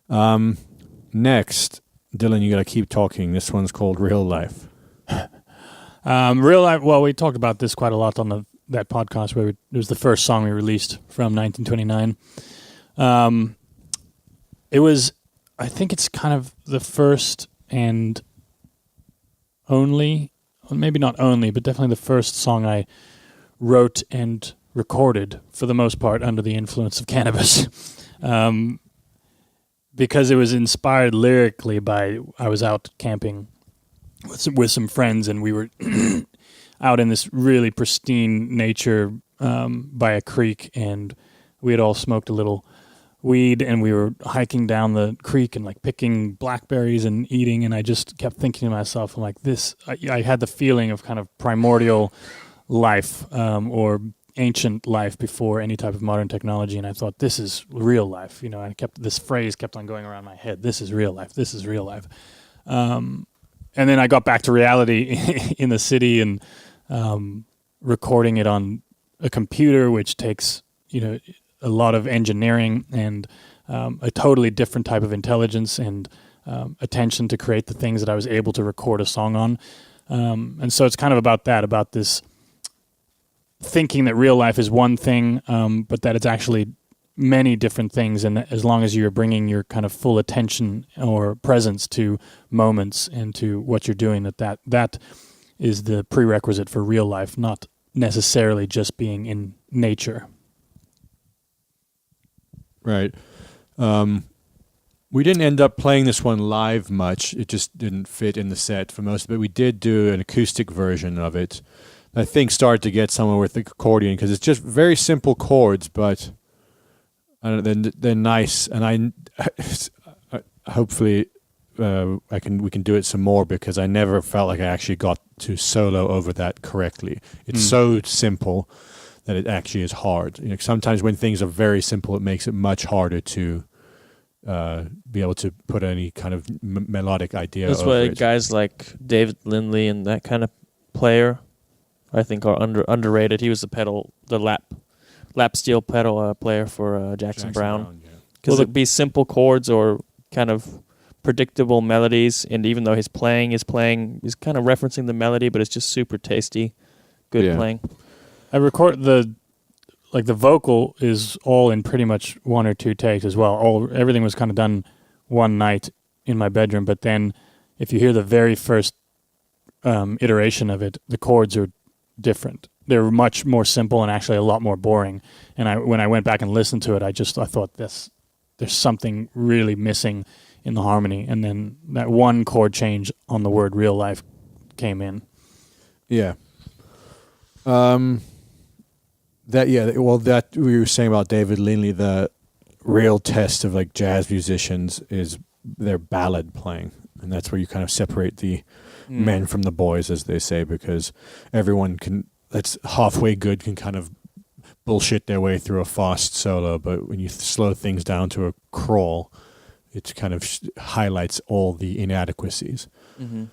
Next, Dylan, you got to keep talking. This one's called Real Life. Real Life. Well, we talked about this quite a lot on that podcast where it was the first song we released from 1929. It was, I think it's kind of the first and only, maybe not only, but definitely the first song I wrote and recorded for the most part under the influence of cannabis. Because it was inspired lyrically by, I was out camping with some friends, and we were out in this really pristine nature by a creek, and we had all smoked a little weed, and we were hiking down the creek and like picking blackberries and eating, and I just kept thinking to myself, I'm like, I had the feeling of kind of primordial life or ancient life before any type of modern technology, and I thought, this is real life, and this phrase kept on going around my head, this is real life, this is real life. And then I got back to reality in the city and recording it on a computer, which takes, a lot of engineering and a totally different type of intelligence and attention to create the things that I was able to record a song on. And so it's kind of about this thinking that real life is one thing, but that it's actually many different things. And as long as you're bringing your kind of full attention or presence to moments and to what you're doing, that is the prerequisite for real life, not necessarily just being in nature. Right. We didn't end up playing this one live much. It just didn't fit in the set for most of it. We did do an acoustic version of it. I think started to get somewhere with the accordion because it's just very simple chords, but they're nice. And I hopefully we can do it some more because I never felt like I actually got to solo over that correctly. It's so simple that it actually is hard. Sometimes when things are very simple, it makes it much harder to be able to put any kind of melodic idea. That's why guys like David Lindley and that kind of player, I think, are underrated. He was the lap steel pedal player for Jackson Browne. Because it'd be simple chords or kind of predictable melodies, and even though his playing is kind of referencing the melody, but it's just super tasty, good playing. I record the vocal is all in pretty much one or two takes as well. Everything was kind of done one night in my bedroom, but then if you hear the very first iteration of it, the chords are different. They're much more simple and actually a lot more boring. And when I went back and listened to it, I thought there's something really missing in the harmony. And then that one chord change on the word real life came in. Yeah. That we were saying about David Lindley, the real test of like jazz musicians is their ballad playing. And that's where you kind of separate the men from the boys, as they say, because everyone that's halfway good can kind of bullshit their way through a fast solo, but when you slow things down to a crawl, it kind of highlights all the inadequacies. Mm-hmm.